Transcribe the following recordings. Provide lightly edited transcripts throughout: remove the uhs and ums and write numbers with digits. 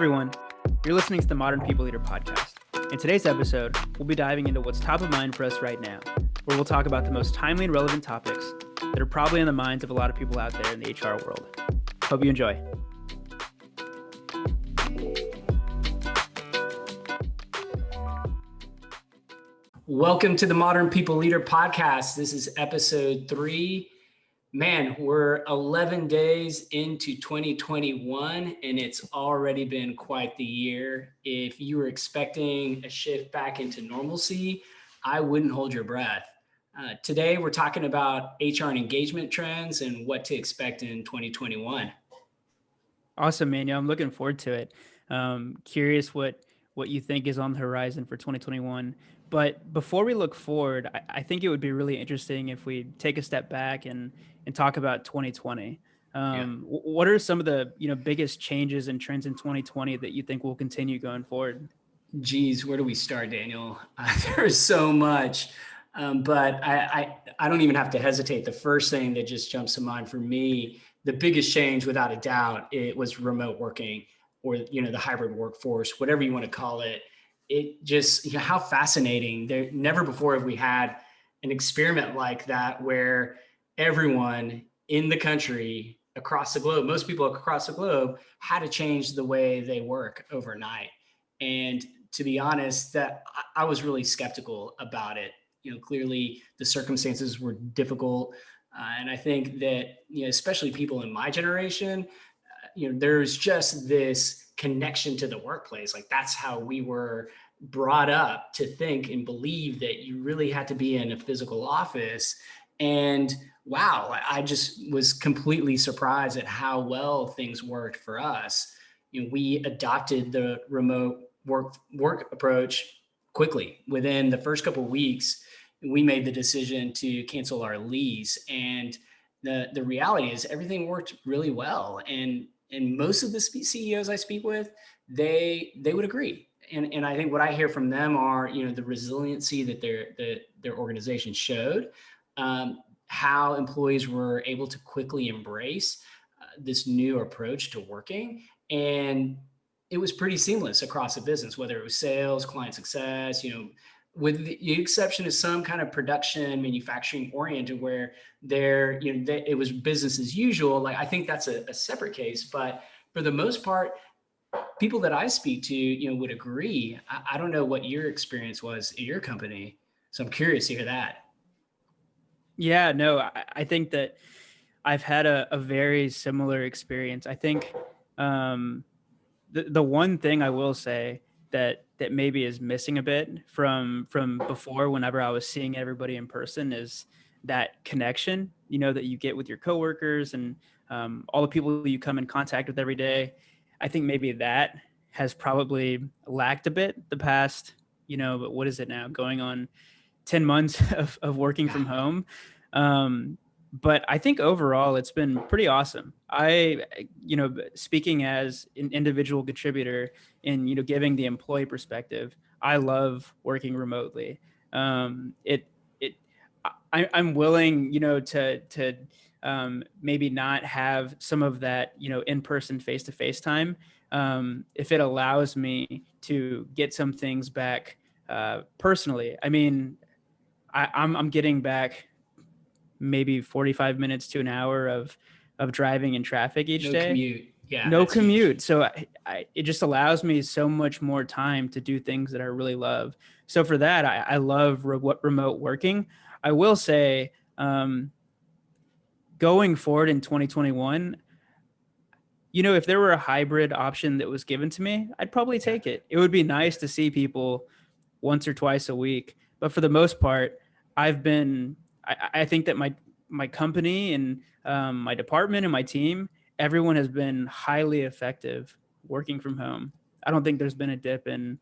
Everyone, you're listening to the Modern People Leader podcast. In today's episode, we'll be diving into what's top of mind for us right now, where we'll talk about the most timely and relevant topics that are probably in the minds of a lot of people out there in the HR world. Hope you enjoy. Welcome to the Modern People Leader podcast. This is episode 3. Man, we're 11 days into 2021 and it's already been quite the year. If you were expecting a shift back into normalcy, I wouldn't hold your breath. Today, we're talking about HR and engagement trends and what to expect in 2021. Awesome, man. Yeah, I'm looking forward to it. Curious what you think is on the horizon for 2021. But before we look forward, I think it would be really interesting if we take a step back and talk about 2020. What are some of the biggest changes and trends in 2020 that you think will continue going forward? Geez, where do we start, Daniel? There's so much, but I don't even have to hesitate. The first thing that just jumps to mind for me, the biggest change, without a doubt, it was remote working, or the hybrid workforce, whatever you want to call it. It just, how fascinating! There, never before have we had an experiment like that where everyone in the country, across the globe, most people across the globe, had to change the way they work overnight. And to be honest, that I was really skeptical about it. Clearly the circumstances were difficult. And I think that, especially people in my generation, there's just this connection to the workplace. Like, that's how we were brought up to think and believe that you really had to be in a physical office. And wow, I just was completely surprised at how well things worked for us. We adopted the remote work approach quickly. Within the first couple of weeks, we made the decision to cancel our lease. And the reality is everything worked really well. And most of the CEOs I speak with, they would agree. And I think what I hear from them are, the resiliency that their organization showed, how employees were able to quickly embrace this new approach to working. And it was pretty seamless across the business, whether it was sales, client success, with the exception of some kind of production, manufacturing oriented, where it was business as usual. Like, I think that's a separate case, but for the most part, people that I speak to, would agree. I don't know what your experience was at your company, so I'm curious to hear that. Yeah, no, I think that I've had a very similar experience. I think the one thing I will say that maybe is missing a bit from before, whenever I was seeing everybody in person, is that connection, that you get with your coworkers and all the people you come in contact with every day. I think maybe that has probably lacked a bit the past, but what is it now, going on 10 months of working from home. But I think overall it's been pretty awesome. Speaking as an individual contributor and, giving the employee perspective, I love working remotely. I'm willing, to maybe not have some of that, in-person face-to-face time, if it allows me to get some things back personally. I mean, I'm getting back maybe 45 minutes to an hour of driving in traffic each day. Commute. Yeah, no commute. Huge. So it just allows me so much more time to do things that I really love. So for that, I love remote working. I will say, going forward in 2021, if there were a hybrid option that was given to me, I'd probably take it. It would be nice to see people once or twice a week. But for the most part, I think that my company and my department and my team, everyone has been highly effective working from home. I don't think there's been a dip in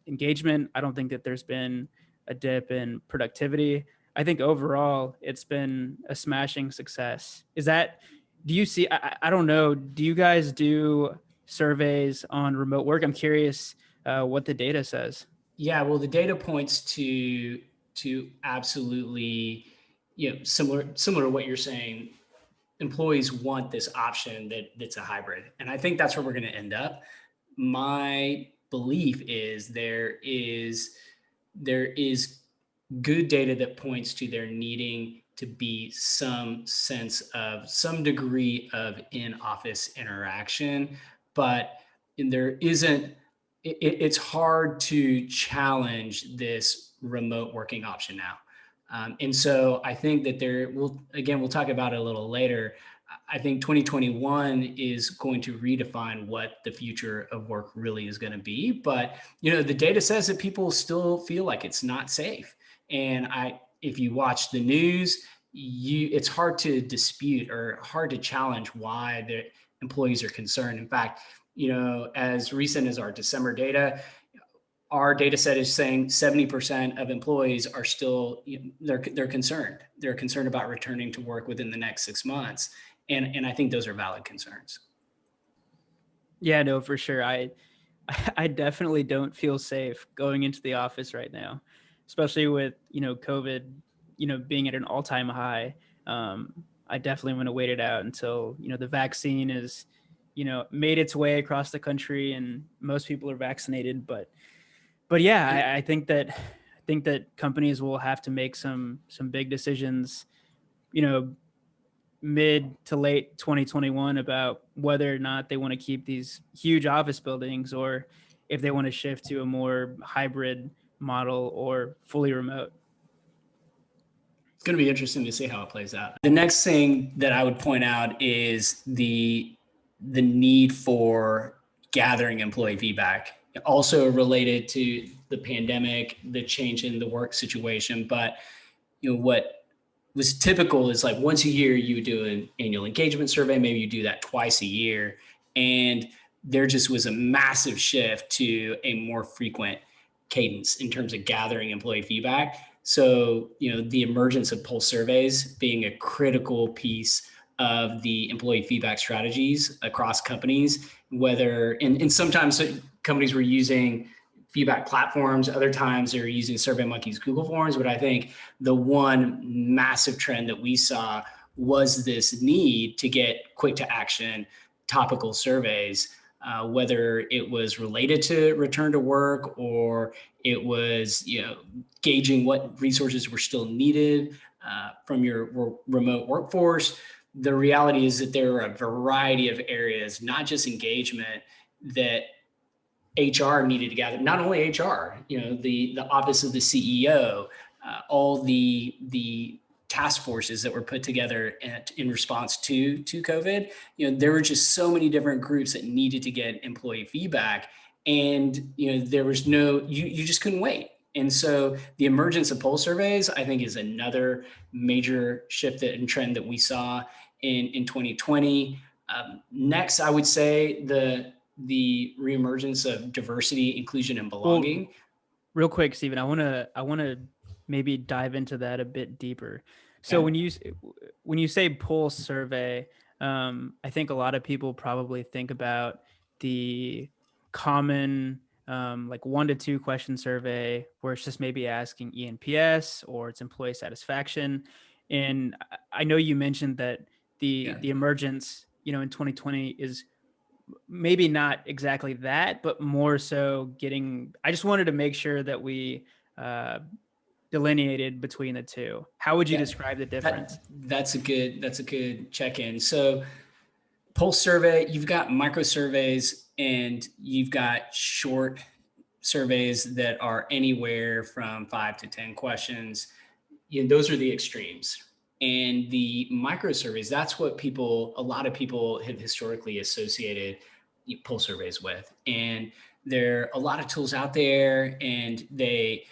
engagement. I don't think that there's been a dip in productivity. I think overall it's been a smashing success. Do you see, I don't know, do you guys do surveys on remote work? I'm curious what the data says. Yeah, well, the data points to absolutely, similar to what you're saying. Employees want this option that's a hybrid, and I think that's where we're going to end up. my belief is there is good data that points to there needing to be some sense of some degree of in-office interaction, but there isn't. It's hard to challenge this remote working option now, and so I think that we'll talk about it a little later. I think 2021 is going to redefine what the future of work really is going to be. But the data says that people still feel like it's not safe. And if you watch the news, it's hard to dispute or hard to challenge why the employees are concerned. In fact, as recent as our December data, our data set is saying 70% of employees are still, they're concerned. They're concerned about returning to work within the next 6 months. And I think those are valid concerns. Yeah, no, for sure. I definitely don't feel safe going into the office right now, especially with, COVID, being at an all-time high. I definitely want to wait it out until, the vaccine is, made its way across the country and most people are vaccinated. But yeah, I think that companies will have to make some big decisions, mid to late 2021 about whether or not they want to keep these huge office buildings or if they want to shift to a more hybrid model or fully remote. It's going to be interesting to see how it plays out. The next thing that I would point out is the need for gathering employee feedback, also related to the pandemic, the change in the work situation. But what was typical is like once a year you would do an annual engagement survey. Maybe you do that twice a year, and there just was a massive shift to a more frequent cadence in terms of gathering employee feedback. So, the emergence of pulse surveys being a critical piece of the employee feedback strategies across companies, and sometimes companies were using feedback platforms, other times they're using SurveyMonkey's Google Forms. But I think the one massive trend that we saw was this need to get quick to action topical surveys, whether it was related to return to work or it was, gauging what resources were still needed from your remote workforce. The reality is that there are a variety of areas, not just engagement, that HR needed to gather. Not only HR, the office of the CEO, all the task forces that were put together in response to COVID. There were just so many different groups that needed to get employee feedback, and there was you just couldn't wait. And so the emergence of pulse surveys, I think, is another major shift and trend that we saw in 2020. Next, I would say the reemergence of diversity, inclusion, and belonging. Well, real quick, Stephen, I want to maybe dive into that a bit deeper. So Okay. when you say pulse survey, I think a lot of people probably think about the common like 1 to 2 question survey where it's just maybe asking ENPS or it's employee satisfaction. And I know you mentioned that the emergence, in 2020 is maybe not exactly that, but more so I just wanted to make sure that we delineated between the two. How would you describe the difference? That's a good check-in. So pulse survey, you've got micro surveys and you've got short surveys that are anywhere from 5 to 10 questions. Those are the extremes. And the micro surveys, that's what a lot of people have historically associated pulse surveys with. And there are a lot of tools out there, and they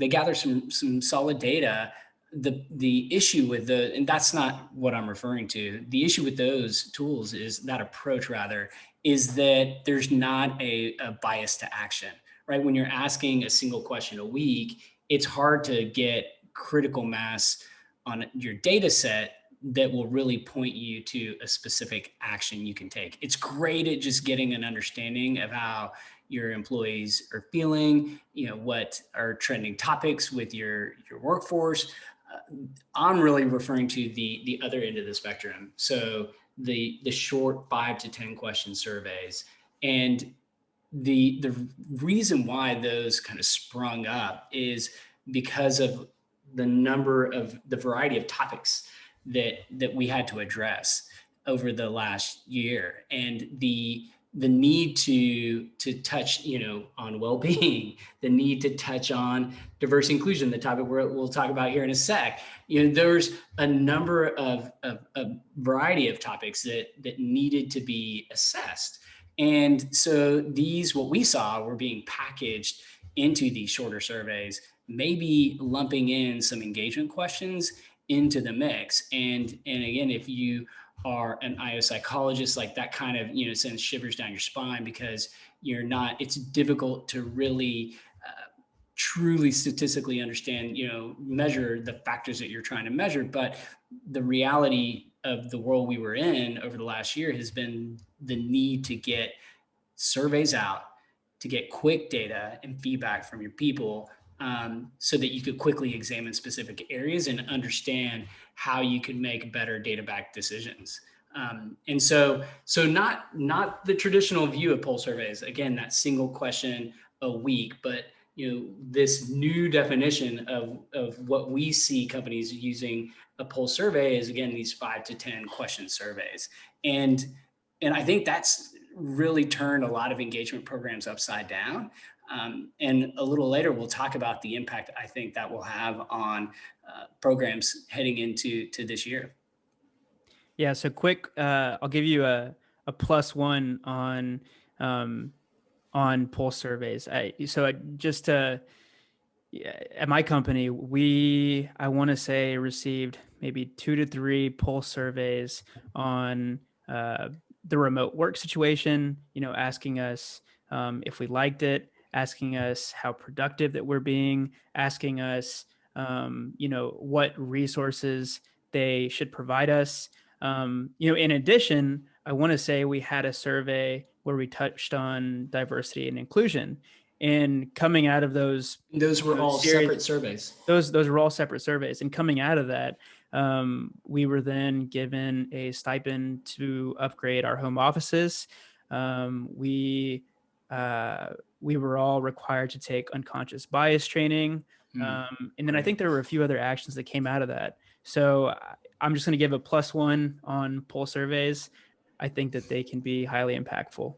gather some solid data. The issue with and that's not what I'm referring to. The issue with those tools is that approach rather is that there's not a bias to action, right? When you're asking a single question a week, it's hard to get critical mass on your data set that will really point you to a specific action you can take. It's great at just getting an understanding of how your employees are feeling, what are trending topics with your workforce. I'm really referring to the other end of the spectrum. So the short 5 to 10 question surveys. And the reason why those kind of sprung up is because of the variety of topics that we had to address over the last year, and the need to touch, on well-being, the need to touch on diversity inclusion, the topic we'll talk about here in a sec. There's a number of a variety of topics that needed to be assessed. And so what we saw were being packaged into these shorter surveys, maybe lumping in some engagement questions into the mix. And again, if you are an IO psychologist, like that kind of, sends shivers down your spine, because it's difficult to really truly statistically understand, measure the factors that you're trying to measure. But the reality of the world we were in over the last year has been the need to get surveys out, to get quick data and feedback from your people, so that you could quickly examine specific areas and understand how you could make better data-backed decisions. And so not the traditional view of poll surveys, again, that single question a week, but this new definition of what we see companies using a poll survey is, again, these 5 to 10 question surveys. And I think that's really turned a lot of engagement programs upside down. And a little later, we'll talk about the impact I think that will have on programs heading into this year. Yeah. So quick, I'll give you a +1 on poll surveys. At my company, I want to say received maybe 2 to 3 poll surveys on the remote work situation, asking us if we liked it, asking us how productive that we're being, asking us, what resources they should provide us. In addition, I want to say we had a survey where we touched on diversity and inclusion. And coming out of those were all separate surveys. Those were all separate surveys. And coming out of that, we were then given a stipend to upgrade our home offices. We were all required to take unconscious bias training. And then I think there were a few other actions that came out of that. So I'm just going to give a +1 on poll surveys. I think that they can be highly impactful.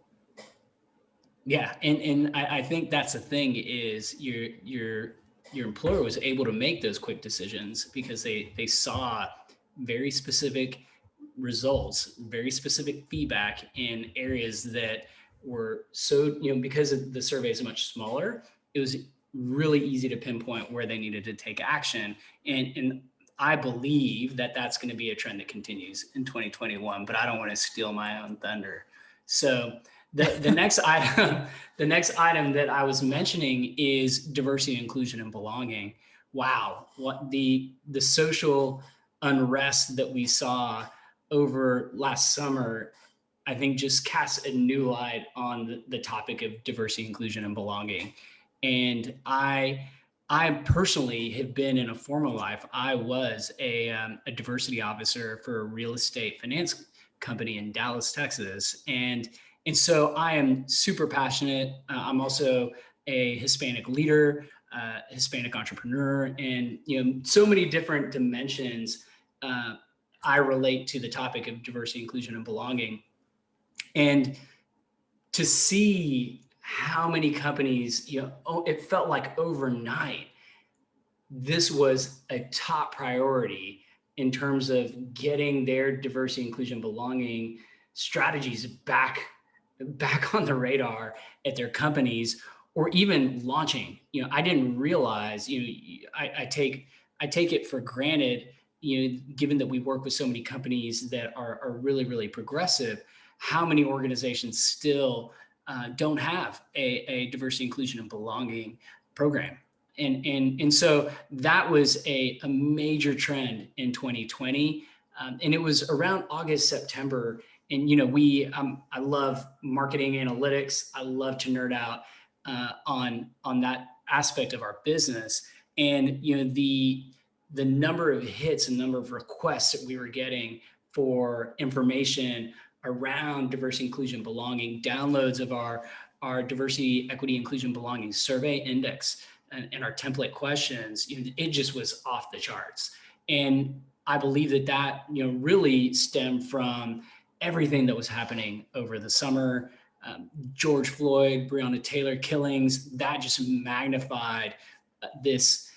Yeah, and I think that's the thing is your employer was able to make those quick decisions because they saw very specific results, very specific feedback in areas that were so, because the survey is much smaller, it was really easy to pinpoint where they needed to take action. And I believe that that's going to be a trend that continues in 2021, but I don't want to steal my own thunder. So the next item that I was mentioning is diversity, inclusion, and belonging. Wow, what the social unrest that we saw over last summer, I think, just casts a new light on the topic of diversity, inclusion, and belonging. And I personally have been in a former life. I was a diversity officer for a real estate finance company in Dallas, Texas, and so I am super passionate. I'm also a Hispanic leader, Hispanic entrepreneur, and so many different dimensions. I relate to the topic of diversity, inclusion, and belonging, and to see how many companies, it felt like overnight, this was a top priority in terms of getting their diversity, inclusion, belonging strategies back on the radar at their companies, or even launching. I didn't realize, I take it for granted, given that we work with so many companies that are really, really progressive, how many organizations still don't have a diversity, inclusion, and belonging program. And so that was a major trend in 2020. And it was around August, September. And, I love marketing analytics. I love to nerd out on that aspect of our business. And, the number of hits and number of requests that we were getting for information around diversity, inclusion, belonging, downloads of our diversity, equity, inclusion, belonging survey index and our template questions, it just was off the charts. And I believe that really stemmed from everything that was happening over the summer. George Floyd, Breonna Taylor killings, that just magnified this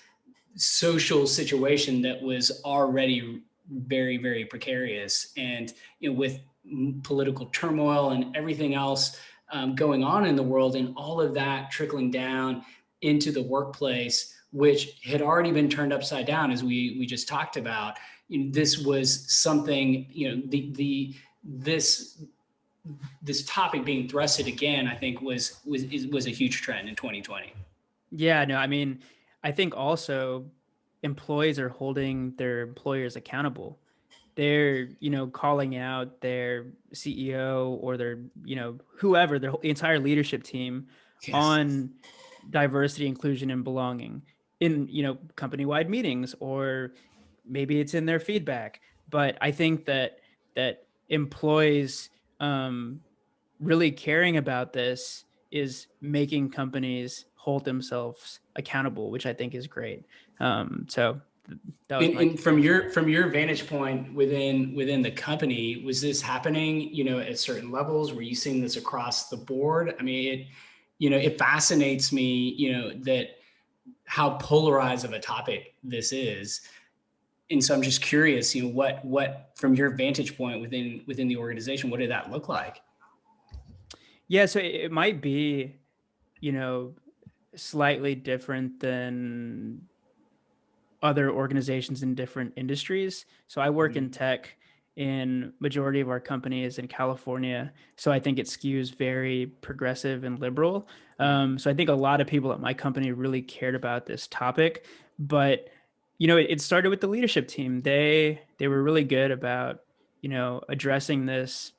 social situation that was already very, very precarious. And with political turmoil and everything else going on in the world, and all of that trickling down into the workplace, which had already been turned upside down, as we just talked about. This was something, this topic being thrusted again, I think was a huge trend in 2020. Yeah, no, I mean, I think also employees are holding their employers accountable. They're, calling out their CEO or their, whoever, the entire leadership team Yes. on diversity, inclusion, and belonging in, company-wide meetings, or maybe it's in their feedback. But I think that employees really caring about this is making companies hold themselves accountable, which I think is great. So that was and from your vantage point within the company, was this happening, at certain levels? Were you seeing this across the board? I mean, it fascinates me, that how polarized of a topic this is. And so I'm just curious, what from your vantage point within the organization, what did that look like? Yeah, so it might be, slightly different than other organizations in different industries. So I work in tech, and majority of our company is in California. So I think it skews very progressive and liberal. So I think a lot of people at my company really cared about this topic, but it started with the leadership team. They were really good about, addressing this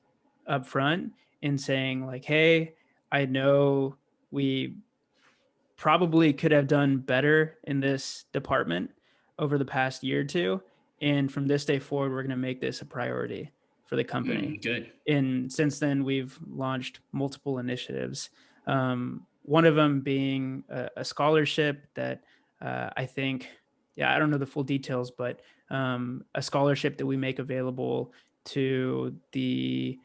up front and saying like, hey, I know we probably could have done better in this department over the past year or two. And from this day forward, we're going to make this a priority for the company. Good. And since then, we've launched multiple initiatives. One of them being a scholarship that I think, I don't know the full details, but a scholarship that we make available to the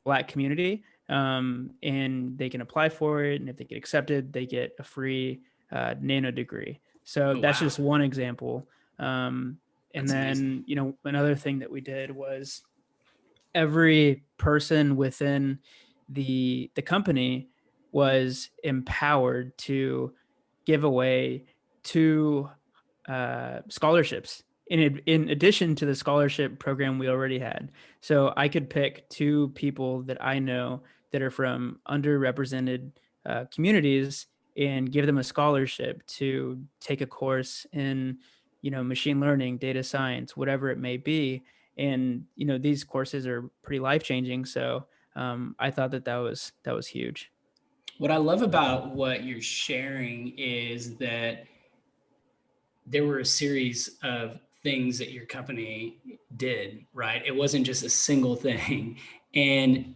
Black community, and they can apply for it. And if they get accepted, they get a free nano degree. So that's just one example. And that's then, amazing. Another thing that we did was every person within the company was empowered to give away 2 scholarships in addition to the scholarship program we already had. So I could pick 2 people that I know that are from underrepresented communities and give them a scholarship to take a course in, machine learning, data science, whatever it may be. And, these courses are pretty life-changing. So I thought that was huge. What I love about what you're sharing is that there were a series of things that your company did, right? It wasn't just a single thing. And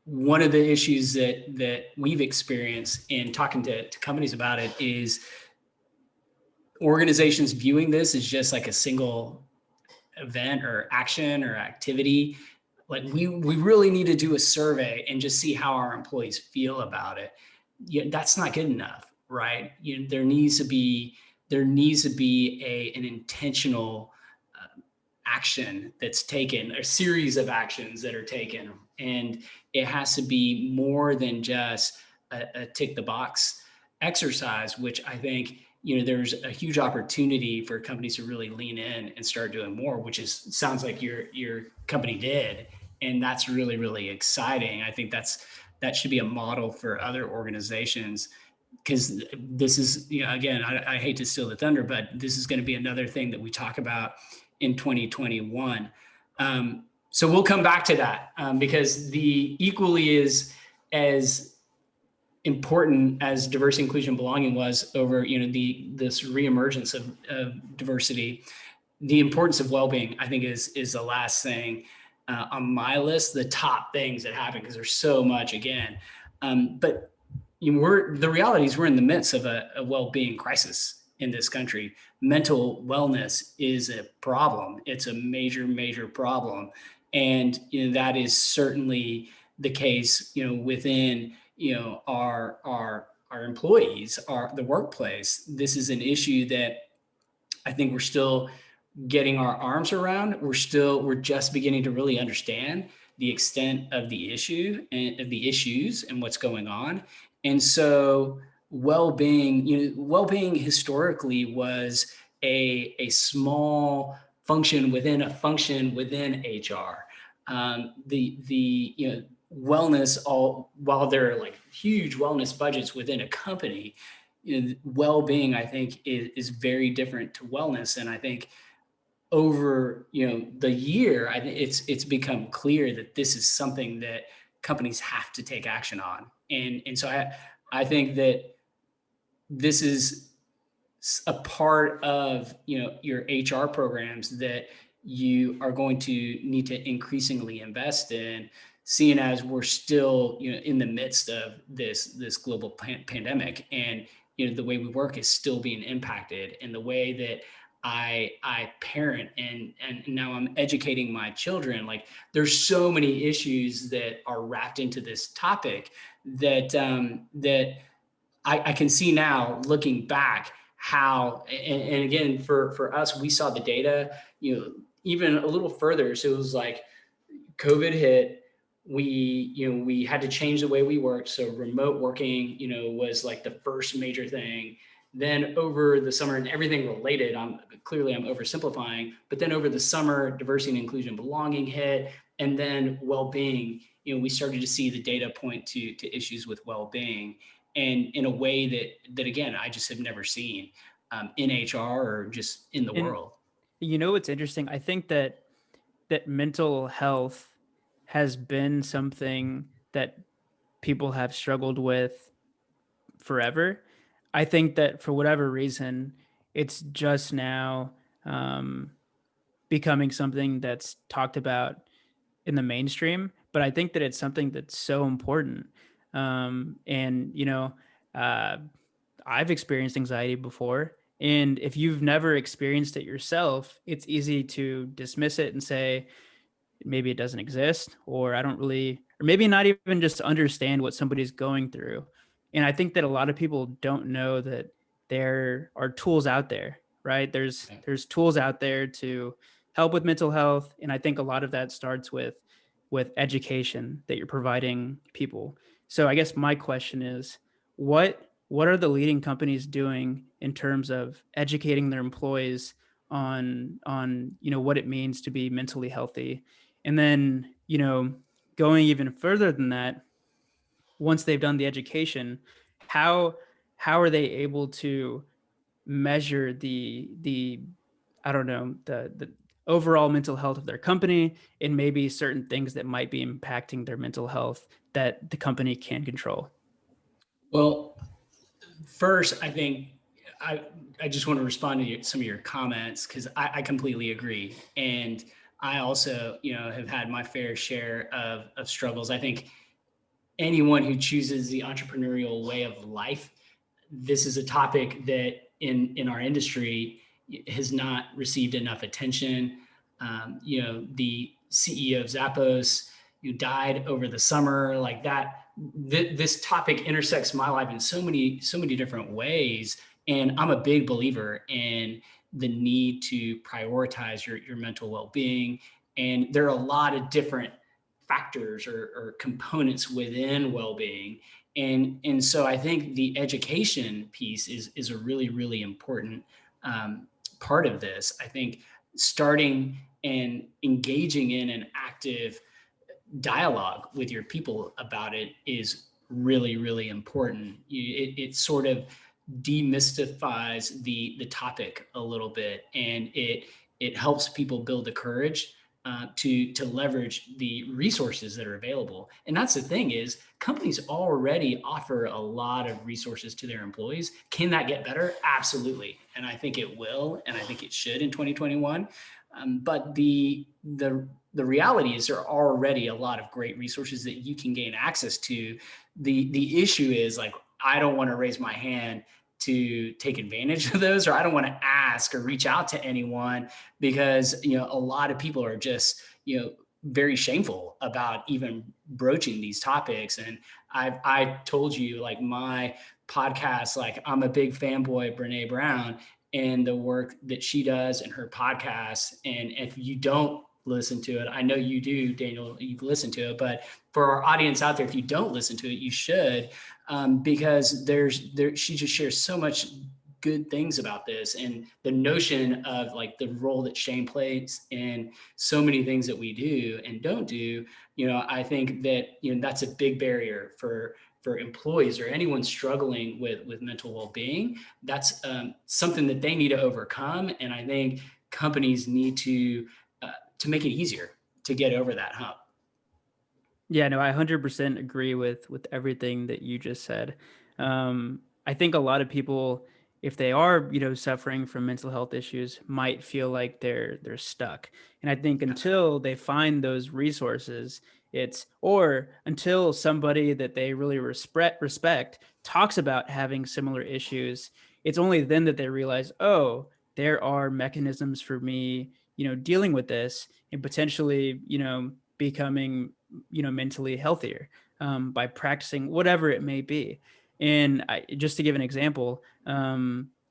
one of the issues that we've experienced in talking to companies about it is organizations viewing this as just like a single event or action or activity. Like we really need to do a survey and just see how our employees feel about it. Yeah, that's not good enough, right? There needs to be an intentional action that's taken, a series of actions that are taken, and it has to be more than just a tick the box exercise, which I think there's a huge opportunity for companies to really lean in and start doing more, which sounds like your company did, and that's really, really exciting. I think that should be a model for other organizations, because this is, again, I hate to steal the thunder, but this is going to be another thing that we talk about in 2021. So we'll come back to that because the equally is as important as diversity, inclusion, belonging was over, this reemergence of diversity. The importance of well-being, I think, is the last thing. on my list, the top things that happen, because there's so much again. But the reality is we're in the midst of a well-being crisis in this country. Mental wellness is a problem. It's a major, major problem. And that is certainly the case, within, our employees, the workplace. This is an issue that I think we're still getting our arms around. We're just beginning to really understand the extent of the issue and of the issues and what's going on. And so well-being historically was a small function within a function within HR. The wellness, all while there are like huge wellness budgets within a company, well-being, I think, is very different to wellness. And I think over the year, I think it's become clear that this is something that companies have to take action on. And so I think that this is a part of your HR programs that you are going to need to increasingly invest in, seeing as we're still in the midst of this global pandemic, and the way we work is still being impacted, and the way that I parent and now I'm educating my children. Like, there's so many issues that are wrapped into this topic that that I can see now, looking back, how, and again, for us, we saw the data, even a little further. So it was like COVID hit, we had to change the way we worked. So remote working, was like the first major thing. Then over the summer, and everything related, I'm oversimplifying, but then over the summer, diversity and inclusion, belonging hit, and then well-being. We started to see the data point to issues with well-being, and in a way that again, I just have never seen in HR or just in the world. What's interesting? I think that mental health has been something that people have struggled with forever. I think that for whatever reason, it's just now becoming something that's talked about in the mainstream. But I think that it's something that's so important. I've experienced anxiety before. And if you've never experienced it yourself, it's easy to dismiss it and say, maybe it doesn't exist, or I don't really, or maybe not even just understand what somebody's going through. And I think that a lot of people don't know that there are tools out there, right? There's tools out there to help with mental health. And I think a lot of that starts with education that you're providing people. So I guess my question is, what are the leading companies doing in terms of educating their employees on what it means to be mentally healthy? And then, going even further than that, once they've done the education, how are they able to measure the I don't know, the overall mental health of their company, and maybe certain things that might be impacting their mental health that the company can control? Well, first, I think I just want to respond to some of your comments, because I completely agree. And I also, have had my fair share of struggles. I think anyone who chooses the entrepreneurial way of life, this is a topic that in our industry has not received enough attention. The CEO of Zappos, who died over the summer, like that. This topic intersects my life in so many different ways, and I'm a big believer in the need to prioritize your mental well-being. And there are a lot of different factors or components within well-being. And so I think the education piece is a really, really important part of this. I think starting and engaging in an active dialogue with your people about it is really, really important. It sort of demystifies the topic a little bit, and it helps people build the courage to leverage the resources that are available. And that's the thing, is companies already offer a lot of resources to their employees. Can that get better? Absolutely. And I think it will, and I think it should in 2021. But the the reality is there are already a lot of great resources that you can gain access to. The issue is like, I don't want to raise my hand to take advantage of those, or I don't want to ask or reach out to anyone because, a lot of people are just, very shameful about even broaching these topics. And I told you, like, my podcast, like, I'm a big fanboy of Brene Brown and the work that she does in her podcast. And if you don't listen to it, I know you do, Daniel, you've listened to it, but for our audience out there, if you don't listen to it, you should, because she just shares so much good things about this, and the notion of like the role that shame plays in so many things that we do and don't do. I think that, that's a big barrier for employees or anyone struggling with mental well-being. That's something that they need to overcome. And I think companies need to make it easier to get over that hump. Yeah, no, I 100% agree with everything that you just said. I think a lot of people, if they are, suffering from mental health issues, might feel like they're stuck. And I think until they find those resources, or until somebody that they really respect talks about having similar issues, it's only then that they realize, oh, there are mechanisms for me, dealing with this and potentially, becoming, mentally healthier by practicing whatever it may be. And just to give an example,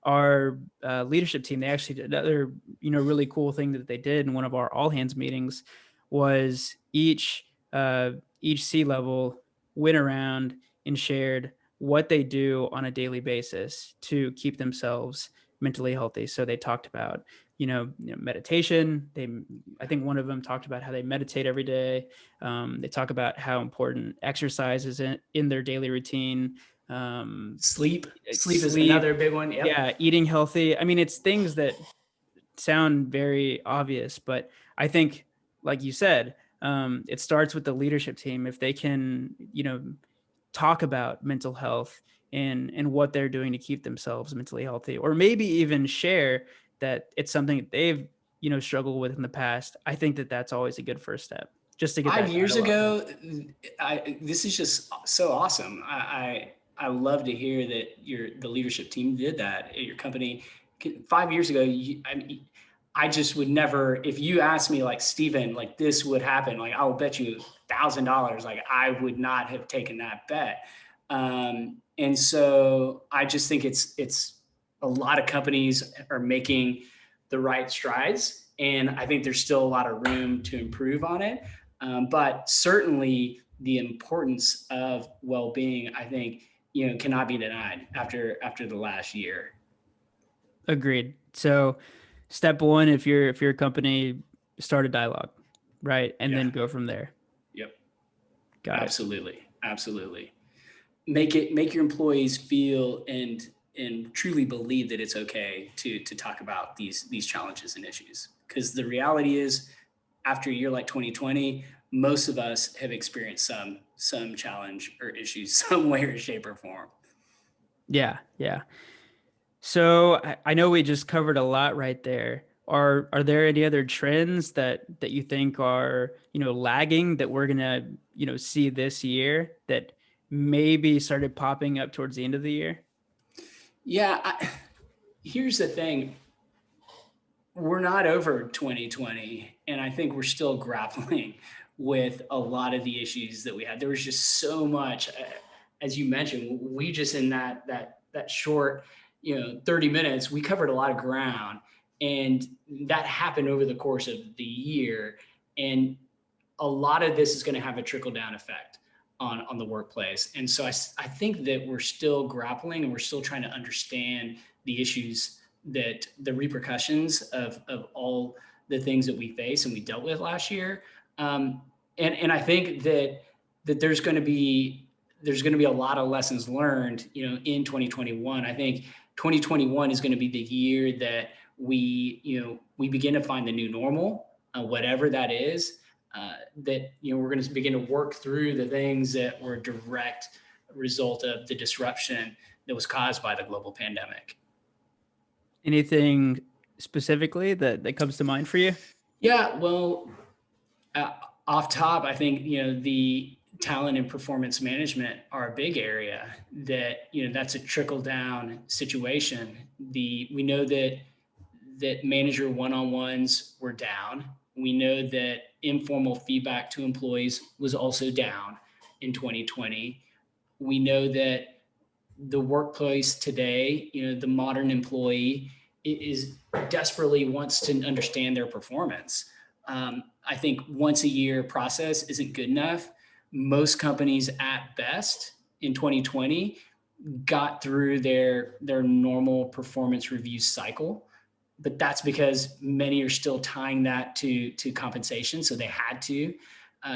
our leadership team, they actually did another, really cool thing that they did in one of our all hands meetings was each C-level went around and shared what they do on a daily basis to keep themselves mentally healthy. So they talked about, meditation. I think one of them talked about how they meditate every day. They talk about how important exercise is in their daily routine. Sleep is another big one. Yep. Yeah, eating healthy. I mean, it's things that sound very obvious, but I think, like you said, it starts with the leadership team. If they can, talk about mental health and what they're doing to keep themselves mentally healthy, or maybe even share that it's something that they've, struggled with in the past. I think that that's always a good first step, just to get 5 years ago. going. This is just so awesome. I love to hear that the leadership team did that at your company 5 years ago. I just would never, if you asked me like, Steven, like this would happen, like I will bet you $1,000, like I would not have taken that bet. And so I just think it's a lot of companies are making the right strides, and I think there's still a lot of room to improve on it. But certainly the importance of well-being, I think, cannot be denied after the last year. Agreed. So step one, if you're a company, start a dialogue, right? And then go from there. Yep. Got it. Absolutely. Make your employees feel and truly believe that it's okay to talk about these challenges and issues. Because the reality is, after a year like 2020, most of us have experienced some challenge or issues some way or shape or form. Yeah. So I know we just covered a lot right there. Are there any other trends that you think are, lagging that we're gonna, see this year that maybe started popping up towards the end of the year? Yeah, here's the thing. We're not over 2020, and I think we're still grappling with a lot of the issues that we had. There was just so much, as you mentioned, we just in that short, 30 minutes, we covered a lot of ground, and that happened over the course of the year. And a lot of this is going to have a trickle down effect on the workplace. And so I think that we're still grappling and we're still trying to understand the issues, that the repercussions of all the things that we face and we dealt with last year. And I think that there's going to be a lot of lessons learned, in 2021. I think 2021 is going to be the year that we begin to find the new normal, whatever that is. That we're going to begin to work through the things that were a direct result of the disruption that was caused by the global pandemic. Anything specifically that comes to mind for you? Yeah, well, uh, off top, I think, the talent and performance management are a big area that, that's a trickle down situation. We know that manager one-on-ones were down. We know that informal feedback to employees was also down in 2020. We know that the workplace today, the modern employee is desperately wants to understand their performance. I think once a year process isn't good enough. Most companies at best in 2020 got through their normal performance review cycle, but that's because many are still tying that to compensation, so they had to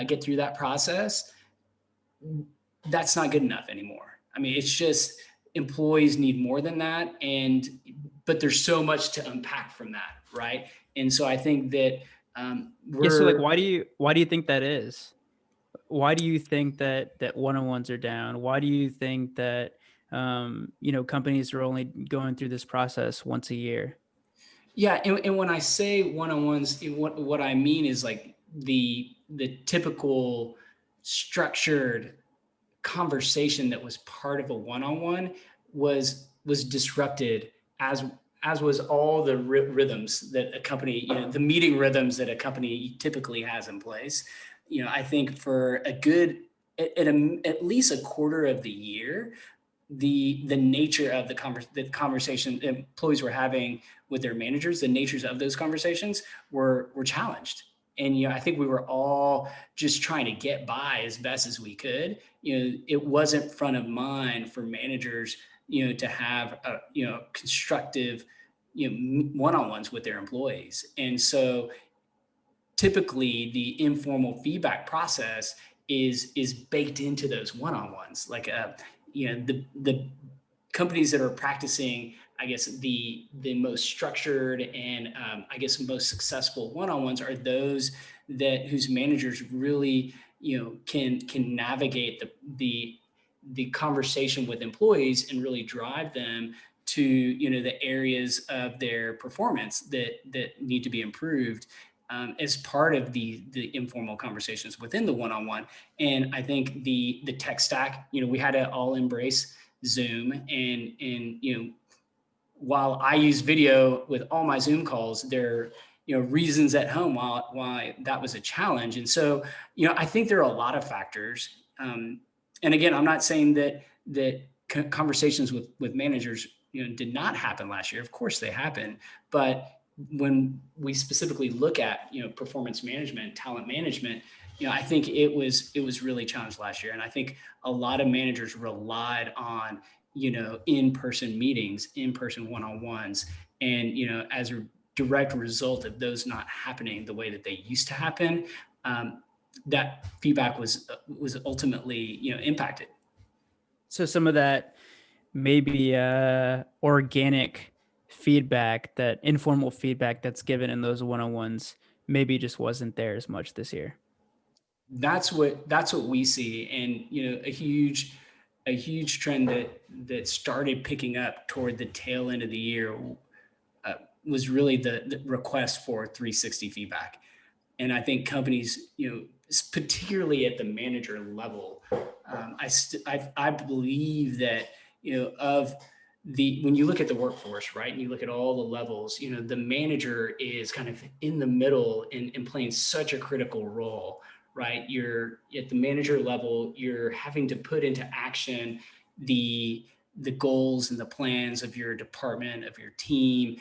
get through that process. That's not good enough anymore. I mean, it's just employees need more than that, but there's so much to unpack from that, right? And so I think that Yeah. So like, we're why do you think that is? Why do you think that one-on-ones are down? Why do you think that companies are only going through this process once a year? Yeah, and when I say one-on-ones, what I mean is like the typical structured conversation that was part of a one-on-one was disrupted, as was all the rhythms that a company, the meeting rhythms that a company typically has in place. I think for a good at least a quarter of the year, the nature of the conversation employees were having with their managers, the natures of those conversations were challenged. And I think we were all just trying to get by as best as we could. It wasn't front of mind for managers, to have constructive, one-on-ones with their employees. And so typically the informal feedback process is baked into those one-on-ones. Like the companies that are practicing, I guess, the most structured and I guess most successful one-on-ones are those whose managers really can navigate the conversation with employees and really drive them to the areas of their performance that need to be improved, as part of the informal conversations within the one-on-one. And I think the tech stack, we had to all embrace Zoom, and while I use video with all my Zoom calls, there reasons at home why that was a challenge. And so I think there are a lot of factors. And again, I'm not saying that conversations with managers did not happen last year. Of course they happened, but when we specifically look at performance management, talent management, I think it was really challenged last year. And I think a lot of managers relied on in-person meetings, in-person one-on-ones, and as a direct result of those not happening the way that they used to happen, that feedback was ultimately impacted. So some of that maybe organic feedback, that informal feedback that's given in those one-on-ones, maybe just wasn't there as much this year. That's what we see. And a huge trend that started picking up toward the tail end of the year was really the request for 360 feedback. And I think companies, particularly at the manager level, I believe that of when you look at the workforce, right, and you look at all the levels, the manager is kind of in the middle and playing such a critical role, right? You're at the manager level, you're having to put into action the goals and the plans of your department, of your team,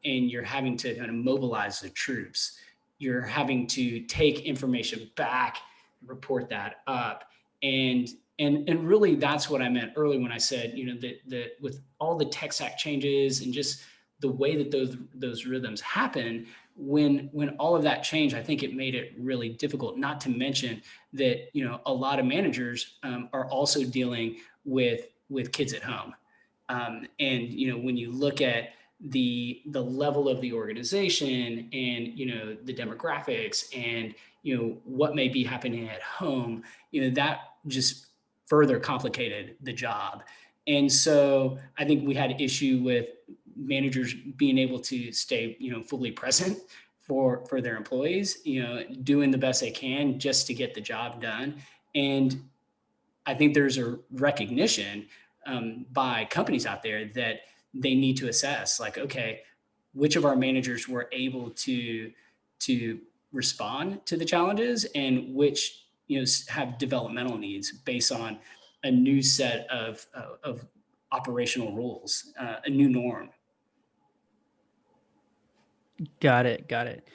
and you're having to kind of mobilize the troops. You're having to take information back, report that up, and really that's what I meant earlier when I said that with all the tech stack changes and just the way that those rhythms happen, when all of that changed, I think it made it really difficult. Not to mention that a lot of managers are also dealing with kids at home, and when you look at the level of the organization and the demographics and what may be happening at home, that just further complicated the job. And so I think we had issue with managers being able to stay fully present for their employees, doing the best they can just to get the job done. And I think there's a recognition by companies out there that they need to assess, like, okay, which of our managers were able to respond to the challenges, and which have developmental needs based on a new set of operational rules, a new norm. Got it. Got it.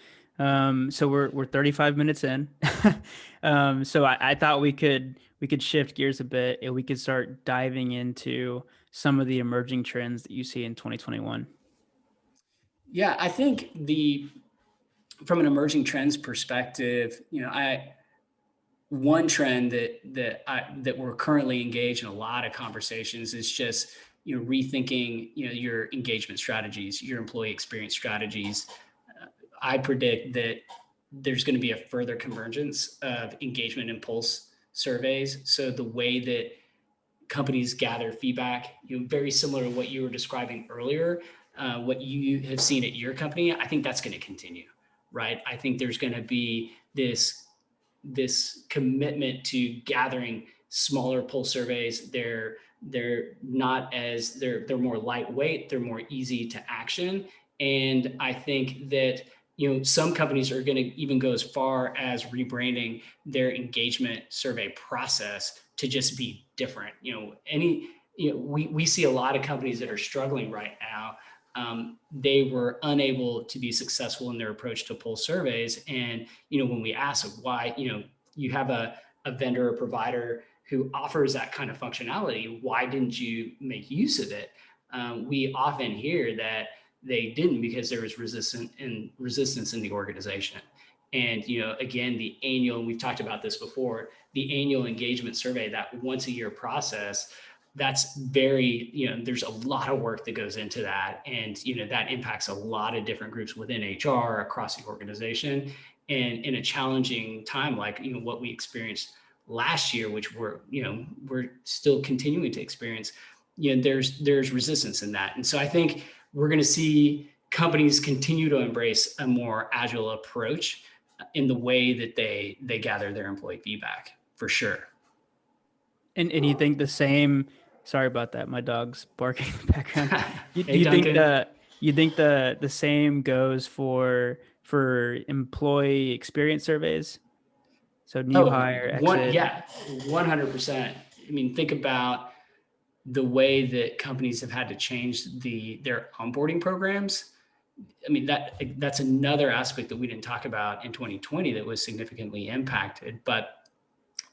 So we're 35 minutes in. So I thought we could shift gears a bit and we could start diving into some of the emerging trends that you see in 2021. Yeah, I think the from an emerging trends perspective, I one trend that we're currently engaged in a lot of conversations is just rethinking your engagement strategies, your employee experience strategies. I predict that there's going to be a further convergence of engagement and pulse surveys. So the way that companies gather feedback, very similar to what you were describing earlier, what you have seen at your company, I think that's going to continue, right? I think there's going to be this commitment to gathering smaller pulse surveys. They're more lightweight, they're more easy to action. And I think that some companies are going to even go as far as rebranding their engagement survey process to just be different. We see a lot of companies that are struggling right now. They were unable to be successful in their approach to pulse surveys. And, when we ask why, you have a vendor or provider who offers that kind of functionality, why didn't you make use of it? We often hear that they didn't because there was resistance in the organization. And, again, we've talked about this before, the annual engagement survey, that once a year process, that's there's a lot of work that goes into that. And, that impacts a lot of different groups within HR across the organization. And in a challenging time, like, what we experienced last year, which we're still continuing to experience, there's resistance in that. And so I think we're going to see companies continue to embrace a more agile approach in the way that they gather their employee feedback, for sure. And you think the same? Sorry about that. My dog's barking in the background. You, Hey, you think Duncan. the same goes for employee experience surveys? So new Oh, hire, exit. yeah, 100%. I mean, think about the way that companies have had to change their onboarding programs. I mean, that's another aspect that we didn't talk about in 2020 that was significantly impacted. But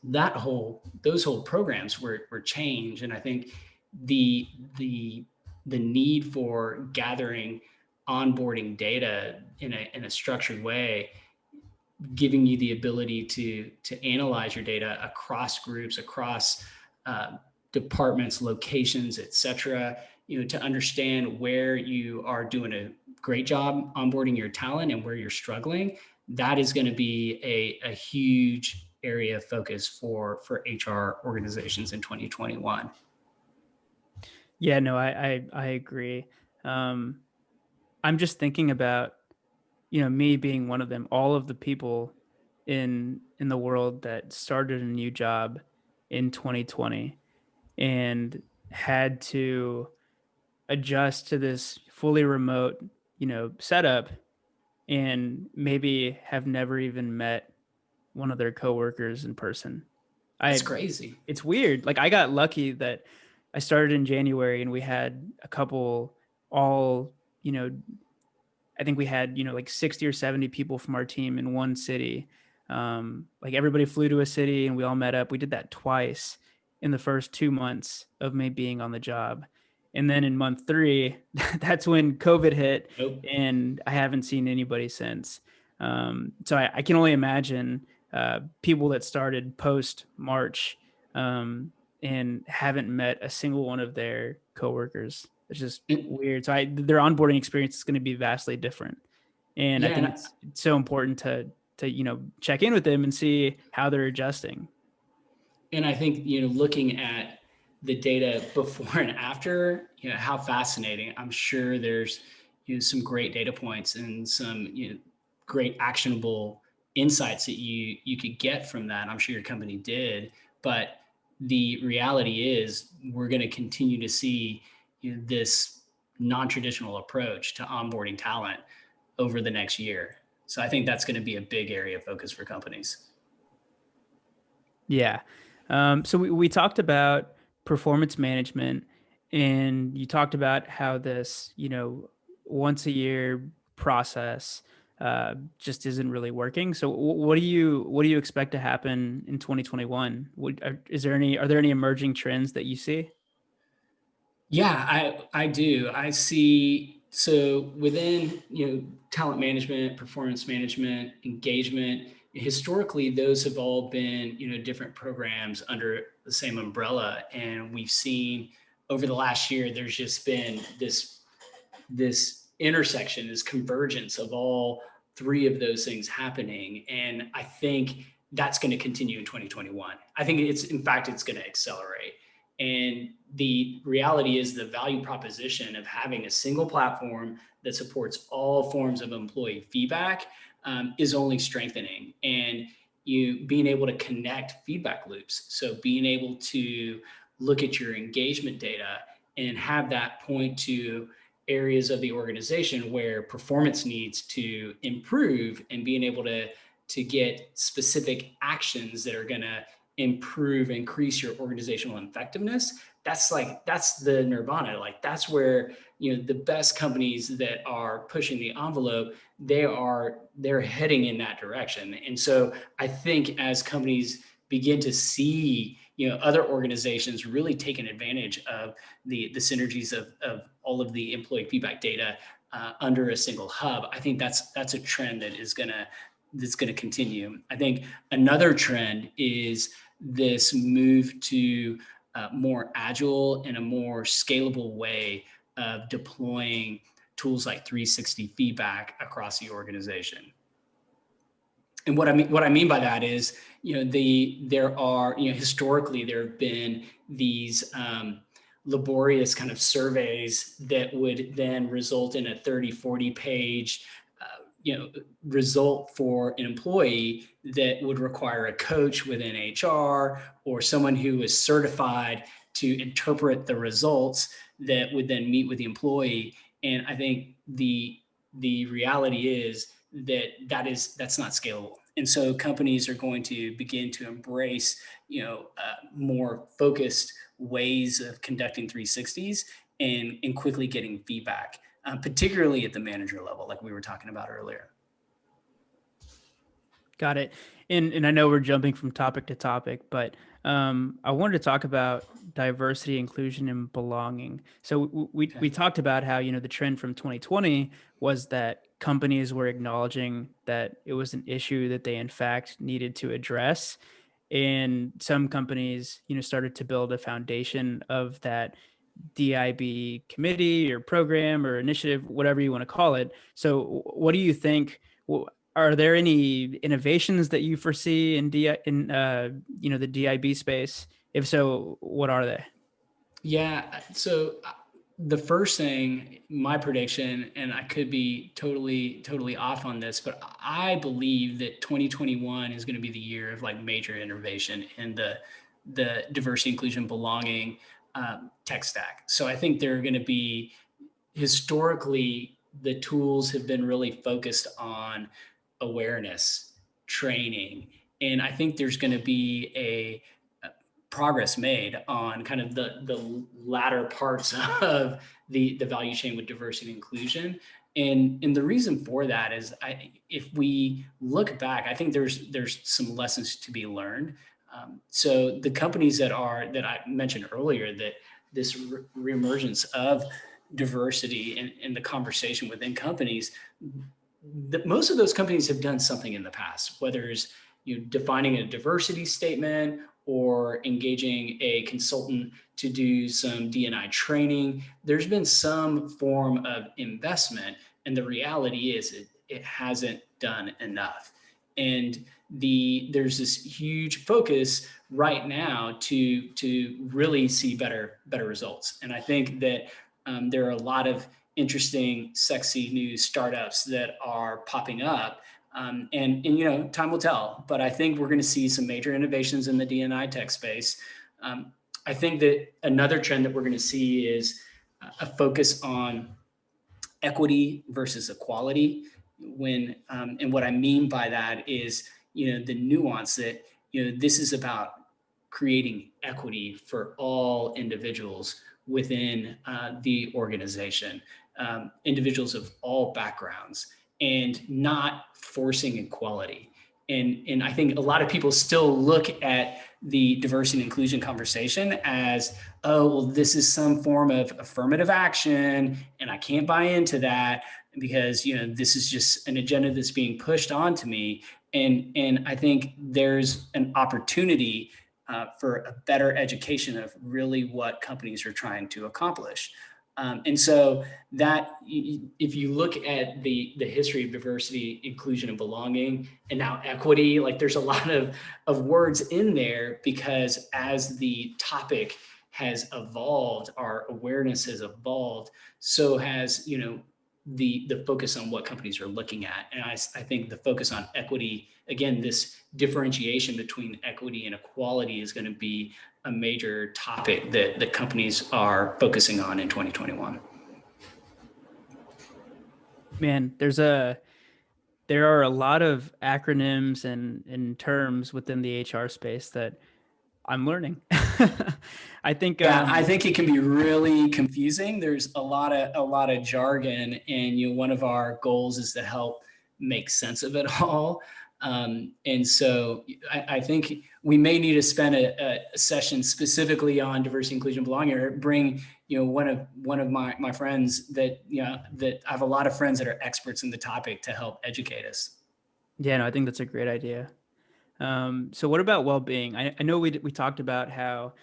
those whole programs were changed, and I think the need for gathering onboarding data in a structured way, giving you the ability to analyze your data across groups, across departments, locations, et cetera, to understand where you are doing a great job onboarding your talent and where you're struggling. That is going to be a huge area of focus for HR organizations in 2021. Yeah, no, I agree. I'm just thinking about, me being one of them, all of the people in the world that started a new job in 2020 and had to adjust to this fully remote, setup, and maybe have never even met one of their coworkers in person. That's I crazy. It's weird. Like, I got lucky that I started in January and we had a couple all, I think we had, like 60 or 70 people from our team in one city. Like, everybody flew to a city and we all met up. We did that twice in the first 2 months of me being on the job. And then in month 3, that's when COVID hit, Nope. and I haven't seen anybody since. So I can only imagine people that started post March and haven't met a single one of their coworkers. It's just weird. So their onboarding experience is going to be vastly different. And I Yeah, think it's so important to check in with them and see how they're adjusting. and I think looking at the data before and after, how fascinating. I'm sure there's some great data points and some great actionable insights that you could get from that. I'm sure your company did, but the reality is we're going to continue to see, this non-traditional approach to onboarding talent over the next year. So I think that's going to be a big area of focus for companies. Yeah. So we talked about performance management, and you talked about how this, once a year process just isn't really working. So what do you expect to happen in 2021? Are there any emerging trends that you see? Yeah, I do. I see. So within, talent management, performance management, engagement, historically those have all been, different programs under the same umbrella. And we've seen over the last year, there's just been this intersection, this convergence of all three of those things happening. And I think that's going to continue in 2021. I think in fact, it's going to accelerate. And the reality is the value proposition of having a single platform that supports all forms of employee feedback is only strengthening. And you being able to connect feedback loops. So being able to look at your engagement data and have that point to areas of the organization where performance needs to improve, and being able to get specific actions that are going to increase your organizational effectiveness. That's the nirvana. Like that's where, the best companies that are pushing the envelope, they're heading in that direction. And so I think as companies begin to see, other organizations really taking advantage of the synergies of all of the employee feedback data under a single hub, I think that's a trend that's going to continue. I think another trend is this move to more agile and a more scalable way of deploying tools like 360 feedback across the organization. And what I mean by that is, historically there have been these laborious kind of surveys that would then result in a 30, 40 page result for an employee that would require a coach within HR or someone who is certified to interpret the results that would then meet with the employee. And I think the reality is that's not scalable. And so companies are going to begin to embrace, more focused ways of conducting 360s and quickly getting feedback, particularly at the manager level, like we were talking about earlier. Got it. And I know we're jumping from topic to topic, but I wanted to talk about diversity, inclusion, and belonging. So we talked about how, the trend from 2020 was that companies were acknowledging that it was an issue that they in fact needed to address. And some companies, started to build a foundation of that DIB committee or program or initiative, whatever you want to call it. So what do you think? Are there any innovations that you foresee in the DIB space? If so, what are they? Yeah. So the first thing, my prediction, and I could be totally off on this, but I believe that 2021 is going to be the year of like major innovation in the diversity, inclusion, belonging tech stack. So I think there are going to be, historically, the tools have been really focused on awareness, training, and I think there's going to be a progress made on kind of the latter parts of the value chain with diversity and inclusion. And the reason for that is, if we look back, I think there's some lessons to be learned. So the companies that I mentioned earlier, that this reemergence of diversity in the conversation within companies, most of those companies have done something in the past, whether it's defining a diversity statement or engaging a consultant to do some D&I training. There's been some form of investment, and the reality is it hasn't done enough. And there's this huge focus right now to really see better results. And I think that there are a lot of interesting, sexy new startups that are popping up And time will tell, but I think we're going to see some major innovations in the D&I tech space. I think that another trend that we're going to see is a focus on equity versus equality. And what I mean by that is, the nuance that, this is about creating equity for all individuals within the organization, individuals of all backgrounds, and not forcing equality. And I think a lot of people still look at the diversity and inclusion conversation as, oh, well, this is some form of affirmative action, and I can't buy into that because this is just an agenda that's being pushed onto me. And I think there's an opportunity for a better education of really what companies are trying to accomplish. And so that, if you look at the history of diversity, inclusion, and belonging, and now equity, like there's a lot of words in there, because as the topic has evolved, our awareness has evolved, so has, the focus on what companies are looking at. And I think the focus on equity, again, this differentiation between equity and equality is going to be a major topic that the companies are focusing on in 2021. Man, there are a lot of acronyms and terms within the HR space that I'm learning. I think I think it can be really confusing. There's a lot of jargon, and one of our goals is to help make sense of it all. And so I think we may need to spend a session specifically on diversity, inclusion, belonging, or bring one of my friends that that I have a lot of friends that are experts in the topic to help educate us. Yeah, no, I think that's a great idea. So what about well-being? I know we talked about how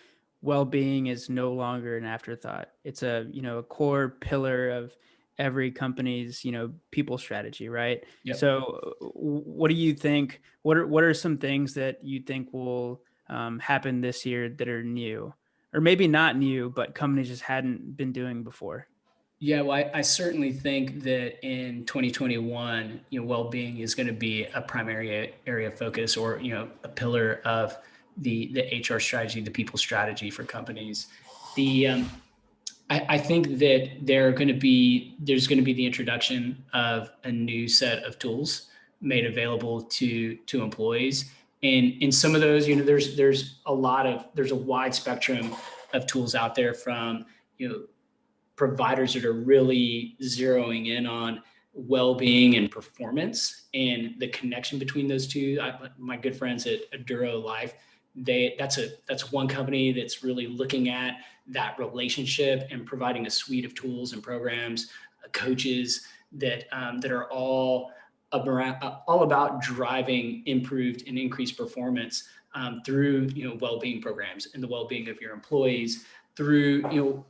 well-being is no longer an afterthought. It's a core pillar of every company's people strategy, right? Yep. So what do you think? What are some things that you think will happen this year that are new, or maybe not new, but companies just hadn't been doing before? Yeah, well, I certainly think that in 2021, well-being is going to be a primary area of focus, or a pillar of the HR strategy, the people strategy for companies. I think that there's going to be the introduction of a new set of tools made available to employees, and in some of those, there's a wide spectrum of tools out there, from providers that are really zeroing in on well-being and performance and the connection between those two. My good friends at Aduro Life, that's one company that's really looking at that relationship and providing a suite of tools and programs, coaches that are all about driving improved and increased performance through well-being programs and the well-being of your employees, through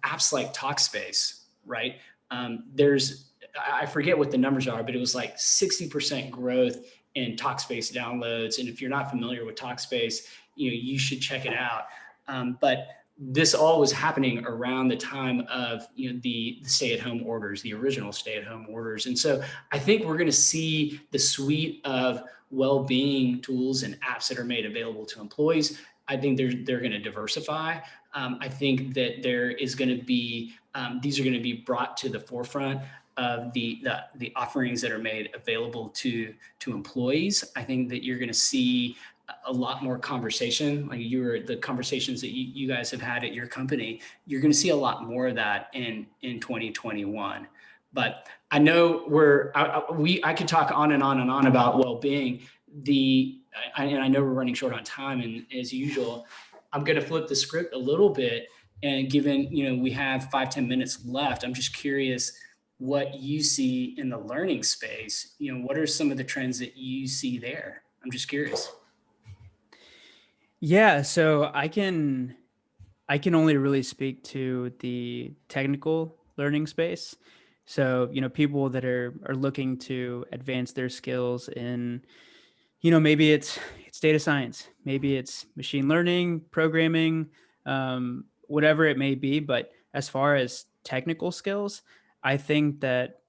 apps like Talkspace, right? I forget what the numbers are, but it was like 60% growth in Talkspace downloads. And if you're not familiar with Talkspace, you should check it out. But this all was happening around the time of the stay-at-home orders, the original stay-at-home orders. And so I think we're going to see the suite of well-being tools and apps that are made available to employees. I think they're going to diversify. I think that there is going to be these are going to be brought to the forefront of the offerings that are made available to employees. I think that you're going to see a lot more conversation, like the conversations that you guys have had at your company. You're going to see a lot more of that in 2021. But I know I could talk on and on and on about well-being. And I know we're running short on time, and as usual, I'm going to flip the script a little bit. And given, we have 5-10 minutes left, I'm just curious what you see in the learning space. What are some of the trends that you see there? I'm just curious. Yeah, so I can only really speak to the technical learning space. So, people that are looking to advance their skills in, maybe it's data science, maybe it's machine learning, programming, whatever it may be. But as far as technical skills, I think that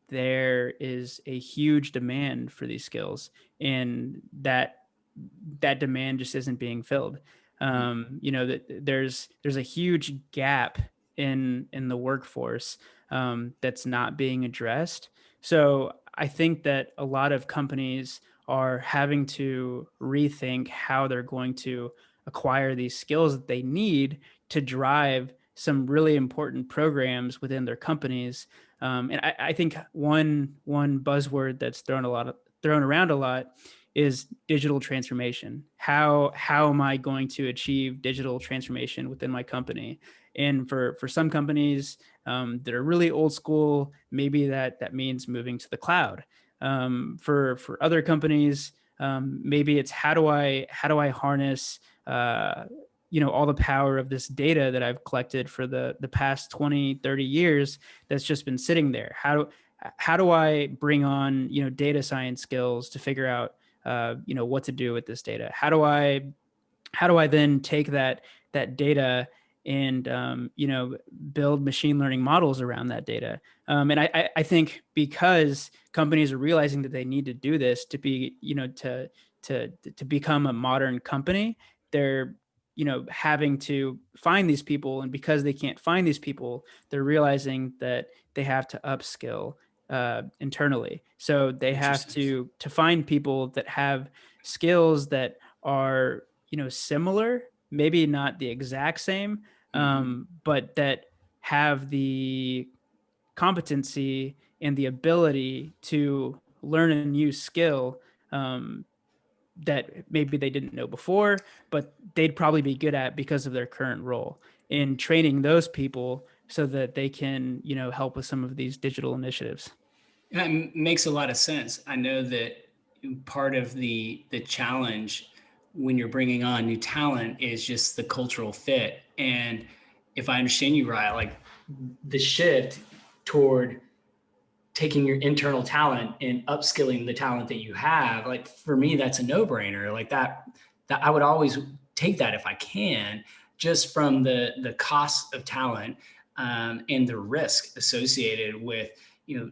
there is a huge demand for these skills, and that demand just isn't being filled. That there's a huge gap in the workforce that's not being addressed. So I think that a lot of companies are having to rethink how they're going to acquire these skills that they need to drive some really important programs within their companies. And I think one buzzword that's thrown around a lot is digital transformation. How am I going to achieve digital transformation within my company? And for some companies that are really old school, maybe that means moving to the cloud. For other companies, maybe it's how do I harness all the power of this data that I've collected for the past 20, 30 years that's just been sitting there. How do I bring on data science skills to figure out what to do with this data? How do I then take that data and build machine learning models around that data? And I think because companies are realizing that they need to do this to be to become a modern company, they're having to find these people, and because they can't find these people, they're realizing that they have to upskill internally. So they have to find people that have skills that are similar, maybe not the exact same, but that have the competency and the ability to learn a new skill that maybe they didn't know before, but they'd probably be good at because of their current role, in training those people so that they can help with some of these digital initiatives. That makes a lot of sense. I know that part of the challenge when you're bringing on new talent is just the cultural fit. And if I understand you right, like the shift toward taking your internal talent and upskilling the talent that you have, like for me, that's a no-brainer. Like that I would always take that if I can, just from the cost of talent and the risk associated with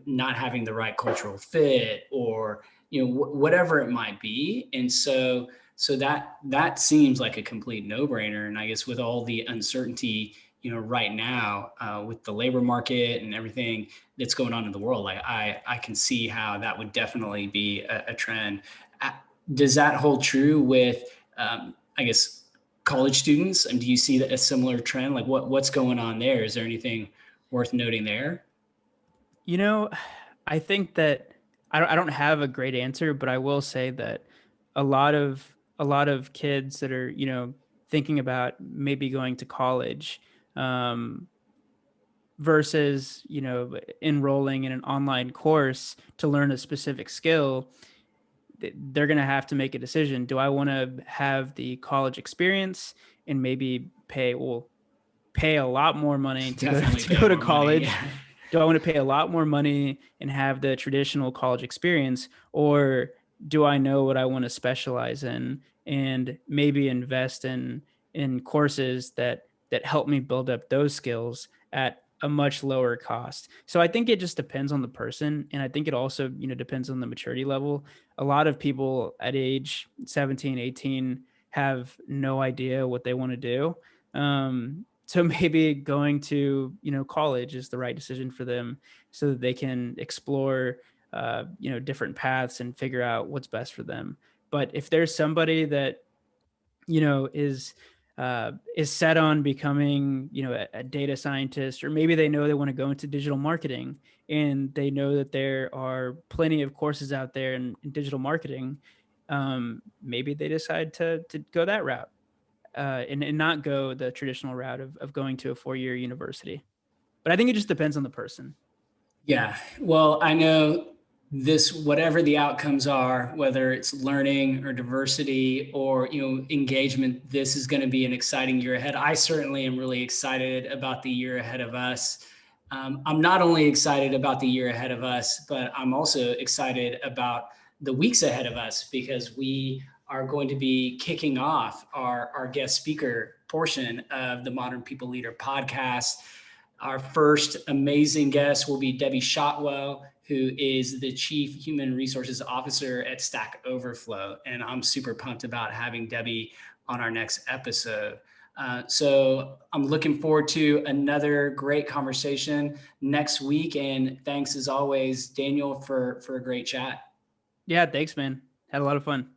not having the right cultural fit, or whatever it might be. And so that seems like a complete no-brainer. And I guess with all the uncertainty right now with the labor market and everything that's going on in the world, like I can see how that would definitely be a trend. Does that hold true with I guess college students? And do you see a similar trend? Like what's going on there? Is there anything worth noting there? I think that I don't have a great answer, but I will say that a lot of kids that are thinking about maybe going to college versus enrolling in an online course to learn a specific skill, they're going to have to make a decision. Do I want to have the college experience and maybe pay a lot more money to go to college? Money, yeah. Do I want to pay a lot more money and have the traditional college experience, or do I know what I want to specialize in and maybe invest in courses that help me build up those skills at a much lower cost? So I think it just depends on the person, and I think it also depends on the maturity level. A lot of people at age 17, 18 have no idea what they want to do. So maybe going to college is the right decision for them, so that they can explore different paths and figure out what's best for them. But if there's somebody that is set on becoming a data scientist, or maybe they know they want to go into digital marketing, and they know that there are plenty of courses out there in digital marketing, maybe they decide to go that route. And not go the traditional route of going to a 4-year university. But I think it just depends on the person. Yeah. Well, I know whatever the outcomes are, whether it's learning or diversity or, engagement, this is going to be an exciting year ahead. I certainly am really excited about the year ahead of us. I'm not only excited about the year ahead of us, but I'm also excited about the weeks ahead of us, because we are going to be kicking off our guest speaker portion of the Modern People Leader podcast. Our first amazing guest will be Debbie Shotwell. who is the Chief Human Resources Officer at Stack Overflow. And I'm super pumped about having Debbie on our next episode. So I'm looking forward to another great conversation next week. And thanks as always, Daniel, for a great chat. Yeah, thanks, man. Had a lot of fun.